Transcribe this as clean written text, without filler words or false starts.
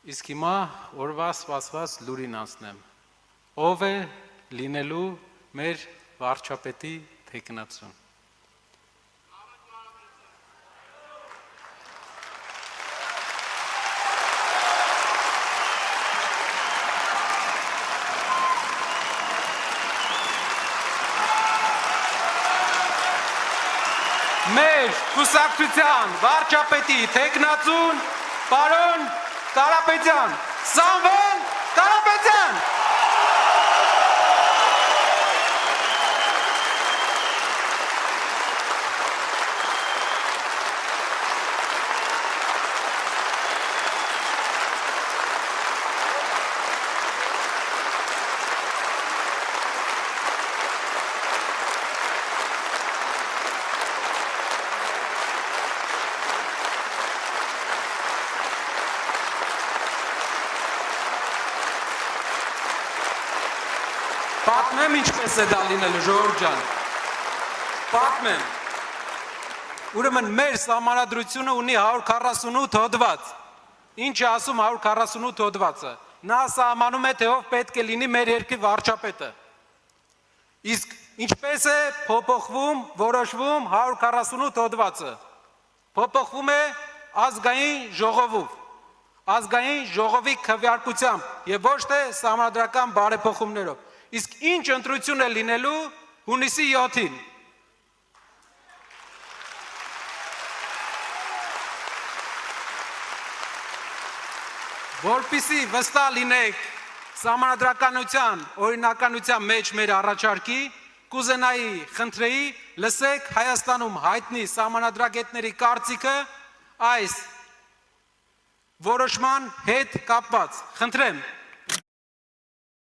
Իսկ հիմա օրվա սպասված լուրին անցնեմ։ Ով է լինելու մեր վարչապետի թեկնածուն։ Մեր կուսակցության վարչապետի թեկնածուն պարոն Կարապետյան, Սամվել Կարապետյան։ Պատմեմ ինչպես է դա լինելու, ժողովուրդ ջան։ Պատմեմ։ Ուրեմն մեր սահմանադրությունը ունի 148 հոդված։ Ինչ է ասում 148 հոդվածը։ Նա սահմանում է, թե ով պետք է լինի մեր երկրի վարչապետը։ Իսկ ինչպես է փոփոխվում, որոշվում 148 հոդվածը։ Փոփոխվում է ազգային ժողովով։ Ազգային ժողովի քվեարկությամբ եւ ոչ թե սահմանադրական բարեփոխումներով։ Իսկ ինչ ընտրություն է լինելու հունիսի 7-ին։ Որպեսզի վստահ լինեք սահմանադրականության, օրինականության մեջ մեր առաջարկի, կուզենայի խնդրեի լսեք Հայաստանում հայտնի սահմանադրագետների կարծիքը այս որոշման հետ կապված։ Խնդրեմ